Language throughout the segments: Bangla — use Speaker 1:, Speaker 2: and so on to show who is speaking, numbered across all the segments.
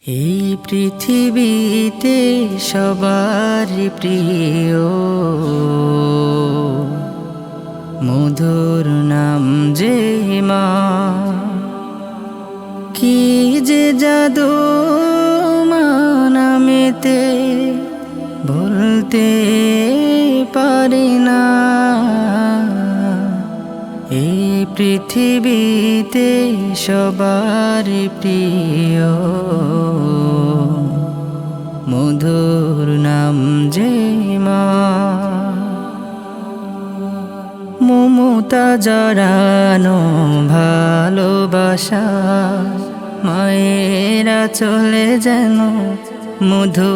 Speaker 1: এই পৃথিবীতে সবার প্রিয় মধুর নাম যে মা। কি যে জাদু মা নামেতে বলতে পারি না। এই পৃথিবীতে সবার প্রিয় মধুর নাম যে মা। মমতা জড়ানো ভালোবাসা মায়েরা চলে যেন মধু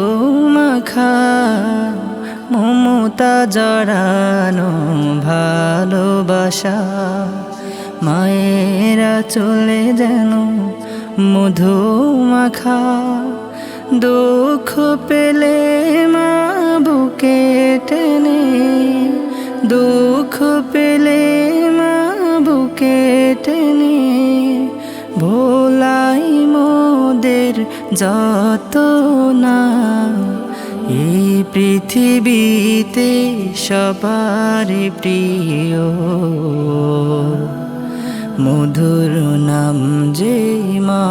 Speaker 1: মাখা। মমতা জড়ানো ভালোবাসা মায়েরা চলে যেন মধু মাখা। দুঃখ পেলে মা বুকে টেনে, দুঃখ পেলে মা বুকে টেনে ভোলাই মোদের যত না। এই পৃথিবীতে সবার প্রিয় মধুর নাম যে মা।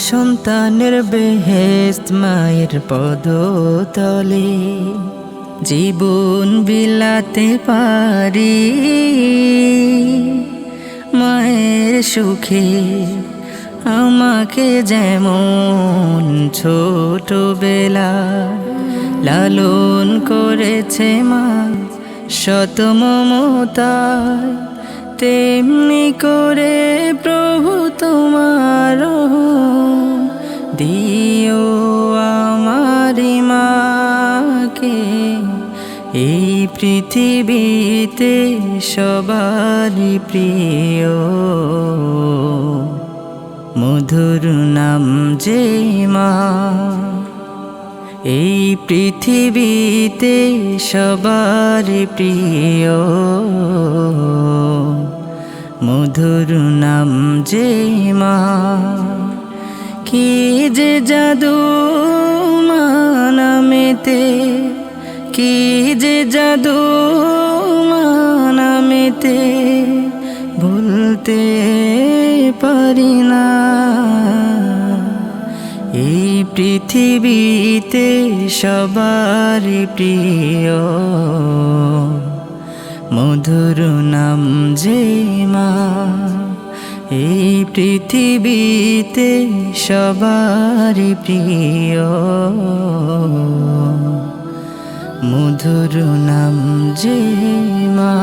Speaker 1: সন্তানের বেহেশত মায়ের পদতলে জীবন বিলাতে পারি। মায়ের সুখে আমাকে যেমন ছোটবেলা লালন করেছে মা শত মমতায়, তেমনি করে প্রভু তোমার দিও আমারি মাকে। এই পৃথিবীতে সবার প্রিয় মধুর নাম যে মা। এই পৃথিবীতে সবার প্রিয় মধুর নাম যে মা। কি যে জাদু মা নামেতে, কি যে জাদু মা নামেতে ভুলতে পারি না। এই পৃথিবীতে সবার প্রিয় মধুর নাম যে মা। এই পৃথিবীতে সবার প্রিয় মধুর নাম যে মা।